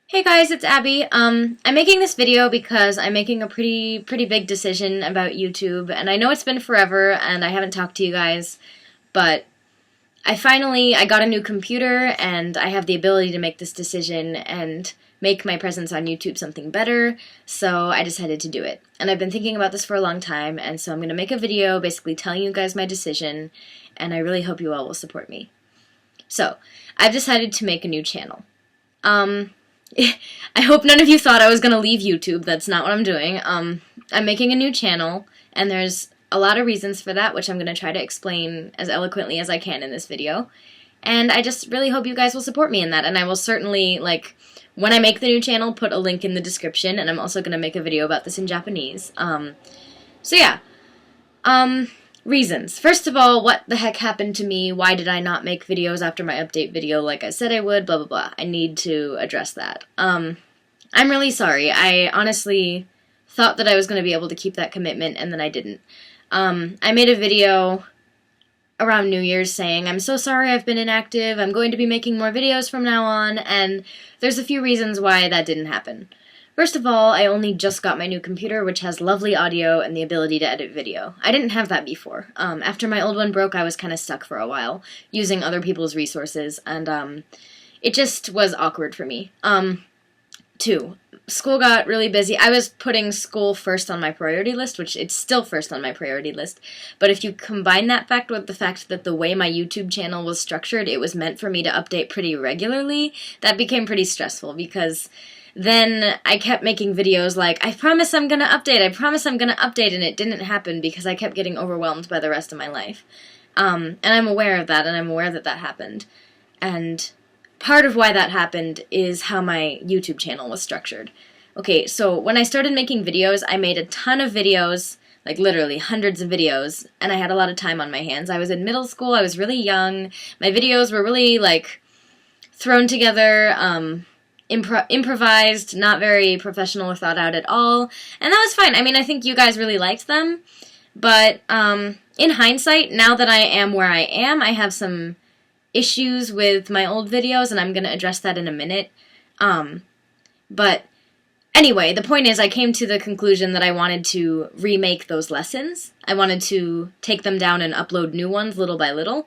Hey guys, it's Abby. I'm making this video because I'm making a pretty big decision about YouTube, and I know it's been forever and I haven't talked to you guys, but I got a new computer and I have the ability to make this decision and make my presence on YouTube something better, so I decided to do it. And I've been thinking about this for a long time, and so I'm going to make a video basically telling you guys my decision, and I really hope you all will support me. So, I've decided to make a new channel. I hope none of you thought I was going to leave YouTube. That's not what I'm doing. I'm making a new channel, and there's a lot of reasons for that, which I'm going to try to explain as eloquently as I can in this video. And I just really hope you guys will support me in that, and I will certainly, when I make the new channel, put a link in the description, and I'm also going to make a video about this in Japanese. Reasons. First of all, what the heck happened to me? Why did I not make videos after my update video like I said I would? Blah, blah, blah. I need to address that. I'm really sorry. I honestly thought that I was going to be able to keep that commitment, and then I didn't. I made a video around New Year's saying, I'm so sorry I've been inactive, I'm going to be making more videos from now on, and there's a few reasons why that didn't happen. First of all, I only just got my new computer, which has lovely audio and the ability to edit video. I didn't have that before. After my old one broke, I was kind of stuck for a while, using other people's resources, and it just was awkward for me. Two, school got really busy. I was putting school first on my priority list, which it's still first on my priority list, but if you combine that fact with the fact that the way my YouTube channel was structured, it was meant for me to update pretty regularly, that became pretty stressful, because then I kept making videos like, I promise I'm gonna update, and it didn't happen because I kept getting overwhelmed by the rest of my life. And I'm aware of that, and I'm aware that that happened. And part of why that happened is how my YouTube channel was structured. Okay, so when I started making videos, I made a ton of videos, like literally hundreds of videos, and I had a lot of time on my hands. I was in middle school, I was really young, my videos were really, thrown together, improvised, not very professional or thought out at all, and that was fine. I mean, I think you guys really liked them, but in hindsight, now that I am where I am, I have some issues with my old videos, and I'm going to address that in a minute. But anyway, the point is I came to the conclusion that I wanted to remake those lessons. I wanted to take them down and upload new ones little by little.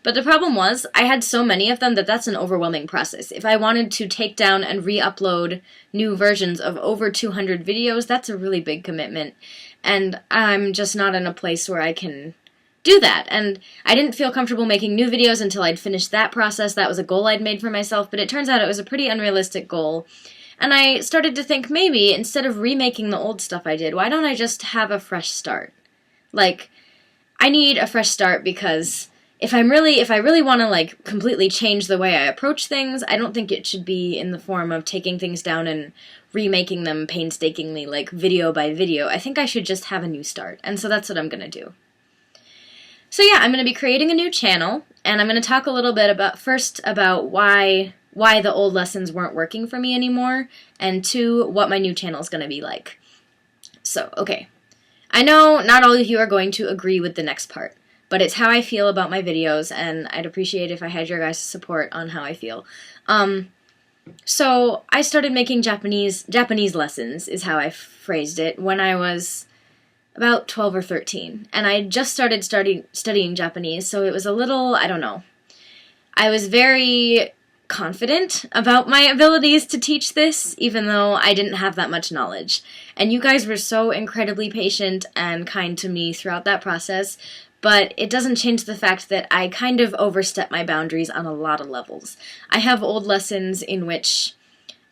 But the problem was, I had so many of them that that's an overwhelming process. If I wanted to take down and re-upload new versions of over 200 videos, that's a really big commitment. And I'm just not in a place where I can do that. And I didn't feel comfortable making new videos until I'd finished that process. That was a goal I'd made for myself, but it turns out it was a pretty unrealistic goal. And I started to think, maybe, instead of remaking the old stuff I did, why don't I just have a fresh start? I need a fresh start because if I really want to completely change the way I approach things, I don't think it should be in the form of taking things down and remaking them painstakingly, video by video. I think I should just have a new start, and so that's what I'm going to do. So yeah, I'm going to be creating a new channel, and I'm going to talk a little bit about why the old lessons weren't working for me anymore, and two, what my new channel is going to be like. So, okay. I know not all of you are going to agree with the next part, but it's how I feel about my videos, and I'd appreciate if I had your guys' support on how I feel. So I started making Japanese lessons, is how I phrased it, when I was about 12 or 13, and I just started studying Japanese, so it was a little, I don't know. I was very confident about my abilities to teach this, even though I didn't have that much knowledge. And you guys were so incredibly patient and kind to me throughout that process, but it doesn't change the fact that I kind of overstepped my boundaries on a lot of levels. I have old lessons in which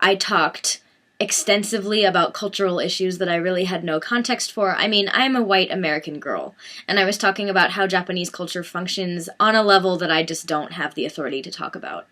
I talked extensively about cultural issues that I really had no context for. I mean, I'm a white American girl, and I was talking about how Japanese culture functions on a level that I just don't have the authority to talk about.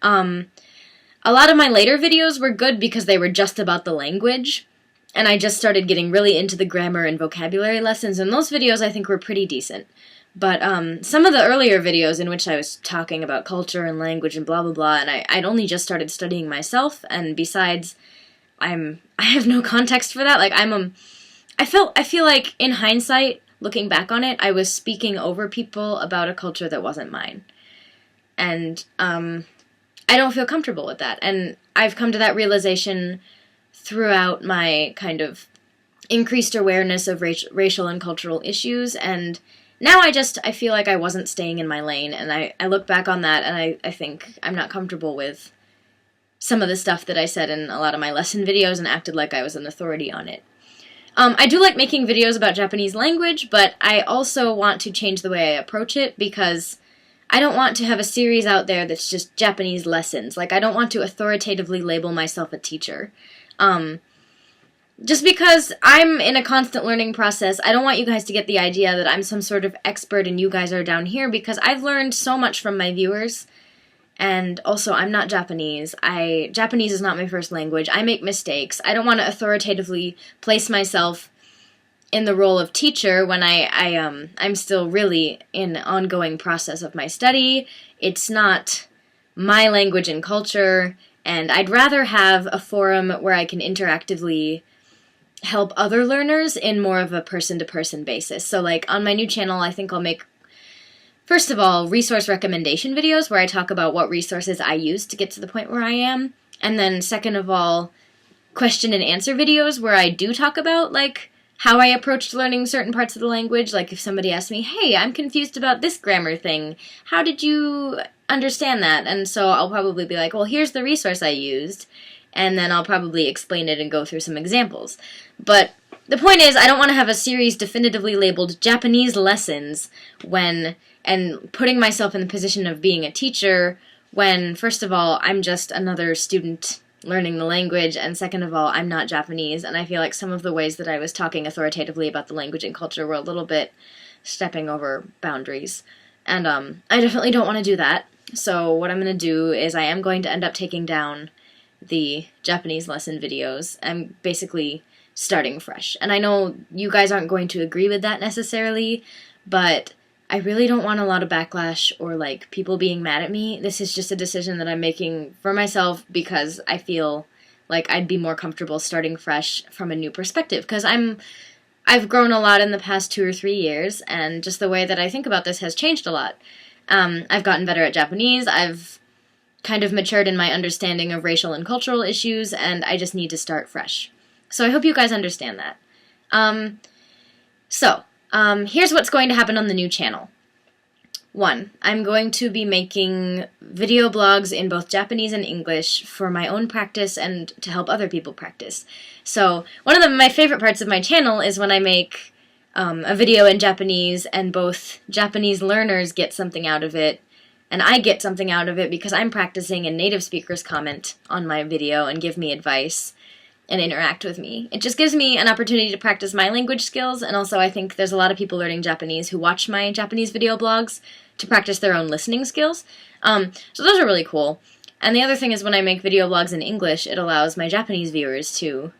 A lot of my later videos were good because they were just about the language, and I just started getting really into the grammar and vocabulary lessons, and those videos I think were pretty decent. But some of the earlier videos in which I was talking about culture and language and blah blah blah, and I'd only just started studying myself, and besides, I have no context for that. I feel like in hindsight, looking back on it, I was speaking over people about a culture that wasn't mine. And I don't feel comfortable with that. And I've come to that realization throughout my kind of increased awareness of racial and cultural issues, and now I feel like I wasn't staying in my lane, and I look back on that, and I think I'm not comfortable with some of the stuff that I said in a lot of my lesson videos and acted like I was an authority on it. I do like making videos about Japanese language, but I also want to change the way I approach it, because I don't want to have a series out there that's just Japanese lessons. Like, I don't want to authoritatively label myself a teacher. Just because I'm in a constant learning process, I don't want you guys to get the idea that I'm some sort of expert and you guys are down here, because I've learned so much from my viewers. And also, I'm not Japanese. Japanese is not my first language. I make mistakes. I don't want to authoritatively place myself in the role of teacher when I'm still really in an ongoing process of my study. It's not my language and culture, and I'd rather have a forum where I can interactively help other learners in more of a person-to-person basis. So, like, on my new channel, I think I'll make, first of all, resource recommendation videos where I talk about what resources I use to get to the point where I am. And then, second of all, question and answer videos where I do talk about, like, how I approached learning certain parts of the language. Like, if somebody asks me, hey, I'm confused about this grammar thing, how did you understand that? And so I'll probably be like, well, here's the resource I used, and then I'll probably explain it and go through some examples. But the point is, I don't want to have a series definitively labeled Japanese lessons and putting myself in the position of being a teacher when, first of all, I'm just another student learning the language, and second of all, I'm not Japanese, and I feel like some of the ways that I was talking authoritatively about the language and culture were a little bit stepping over boundaries. And I definitely don't want to do that. So what I'm going to do is I am going to end up taking down the Japanese lesson videos. I'm basically starting fresh. And I know you guys aren't going to agree with that necessarily, but I really don't want a lot of backlash or, like, people being mad at me. This is just a decision that I'm making for myself because I feel like I'd be more comfortable starting fresh from a new perspective, because I've grown a lot in the past 2 or 3 years, and just the way that I think about this has changed a lot. I've gotten better at Japanese, I've kind of matured in my understanding of racial and cultural issues, and I just need to start fresh. So I hope you guys understand that. Here's what's going to happen on the new channel. 1, I'm going to be making video blogs in both Japanese and English for my own practice and to help other people practice. So one of my favorite parts of my channel is when I make a video in Japanese and both Japanese learners get something out of it and I get something out of it because I'm practicing and native speakers comment on my video and give me advice and interact with me. It just gives me an opportunity to practice my language skills, and also I think there's a lot of people learning Japanese who watch my Japanese video blogs to practice their own listening skills. So those are really cool. And the other thing is when I make video blogs in English, it allows my Japanese viewers to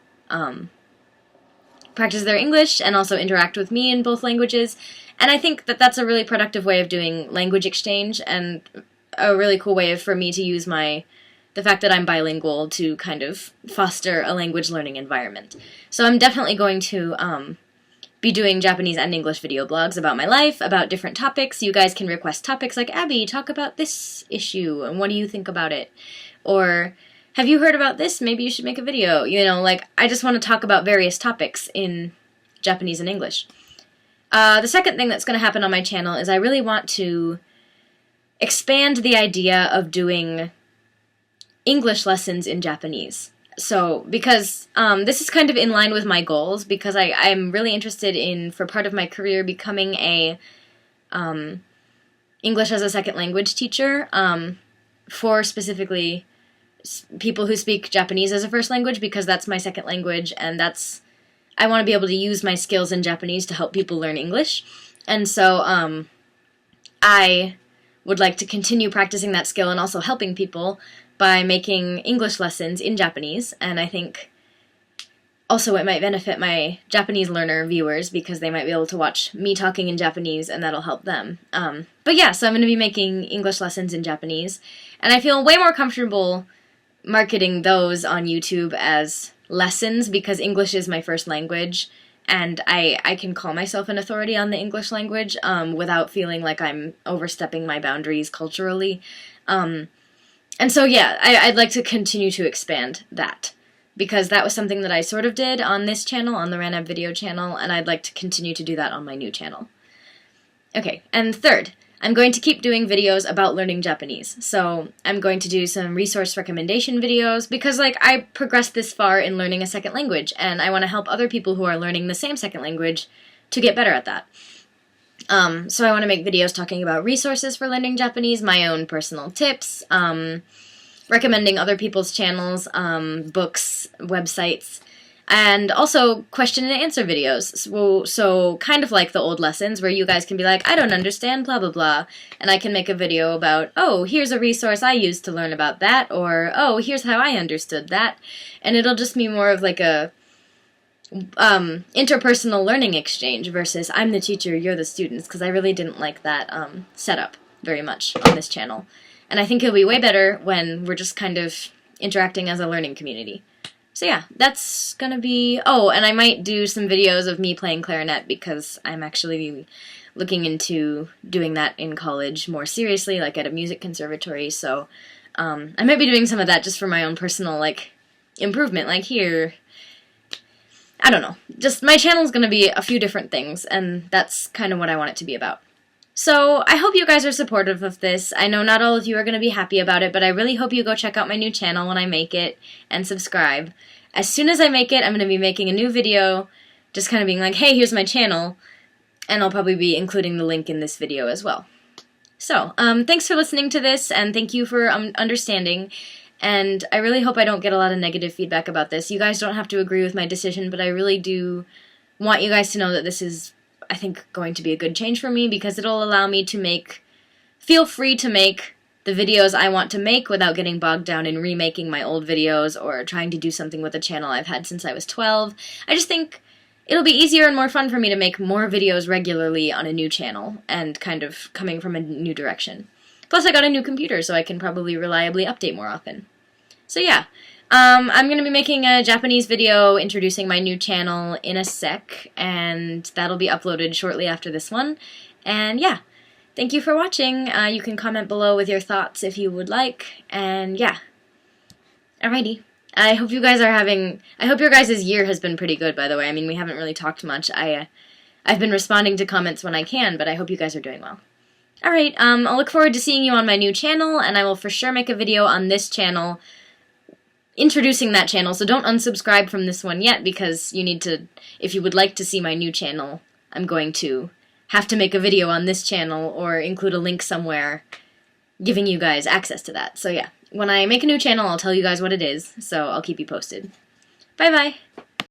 practice their English and also interact with me in both languages. And I think that that's a really productive way of doing language exchange and a really cool way for me to use the fact that I'm bilingual to kind of foster a language learning environment. So I'm definitely going to be doing Japanese and English video blogs about my life, about different topics. You guys can request topics like, Abby, talk about this issue, and what do you think about it? Or, have you heard about this? Maybe you should make a video. You know, like, I just want to talk about various topics in Japanese and English. The second thing that's going to happen on my channel is I really want to expand the idea of doing English lessons in Japanese. So, because this is kind of in line with my goals, because I'm really interested in, for part of my career, becoming a English as a second language teacher for specifically people who speak Japanese as a first language, because that's my second language, and I want to be able to use my skills in Japanese to help people learn English. And so I would like to continue practicing that skill and also helping people by making English lessons in Japanese, and I think also it might benefit my Japanese learner viewers because they might be able to watch me talking in Japanese and that'll help them. But yeah, so I'm going to be making English lessons in Japanese, and I feel way more comfortable marketing those on YouTube as lessons because English is my first language, and I can call myself an authority on the English language without feeling like I'm overstepping my boundaries culturally. And so, yeah, I'd like to continue to expand that, because that was something that I sort of did on this channel, on the RanAbvideo channel, and I'd like to continue to do that on my new channel. Okay, and third, I'm going to keep doing videos about learning Japanese. So I'm going to do some resource recommendation videos, because I progressed this far in learning a second language, and I want to help other people who are learning the same second language to get better at that. So I want to make videos talking about resources for learning Japanese, my own personal tips, recommending other people's channels, books, websites, and also question and answer videos. So kind of like the old lessons where you guys can be like, I don't understand, blah, blah, blah, and I can make a video about, oh, here's a resource I used to learn about that, or, oh, here's how I understood that, and it'll just be more of like a interpersonal learning exchange versus I'm the teacher, you're the students, because I really didn't like that setup very much on this channel. And I think it'll be way better when we're just kind of interacting as a learning community. So yeah, that's gonna be... Oh, and I might do some videos of me playing clarinet, because I'm actually looking into doing that in college more seriously, like at a music conservatory, so I might be doing some of that just for my own personal, improvement, here... I don't know. Just my channel's gonna be a few different things, and that's kind of what I want it to be about. So, I hope you guys are supportive of this. I know not all of you are gonna be happy about it, but I really hope you go check out my new channel when I make it, and subscribe. As soon as I make it, I'm gonna be making a new video, just kind of being like, hey, here's my channel, and I'll probably be including the link in this video as well. So, thanks for listening to this, and thank you for understanding. And I really hope I don't get a lot of negative feedback about this. You guys don't have to agree with my decision, but I really do want you guys to know that this is, I think, going to be a good change for me, because it'll allow me to feel free to make the videos I want to make without getting bogged down in remaking my old videos or trying to do something with a channel I've had since I was 12. I just think it'll be easier and more fun for me to make more videos regularly on a new channel and kind of coming from a new direction. Plus, I got a new computer, so I can probably reliably update more often. So yeah, I'm going to be making a Japanese video introducing my new channel in a sec, and that'll be uploaded shortly after this one. And yeah, thank you for watching. You can comment below with your thoughts if you would like, and yeah. Alrighty. I hope you guys are I hope your guys' year has been pretty good, by the way. I mean, we haven't really talked much. I've been responding to comments when I can, but I hope you guys are doing well. Alright, I'll look forward to seeing you on my new channel, and I will for sure make a video on this channel introducing that channel, so don't unsubscribe from this one yet, because you need to, if you would like to see my new channel, I'm going to have to make a video on this channel or include a link somewhere giving you guys access to that. So yeah, when I make a new channel, I'll tell you guys what it is, so I'll keep you posted. Bye-bye!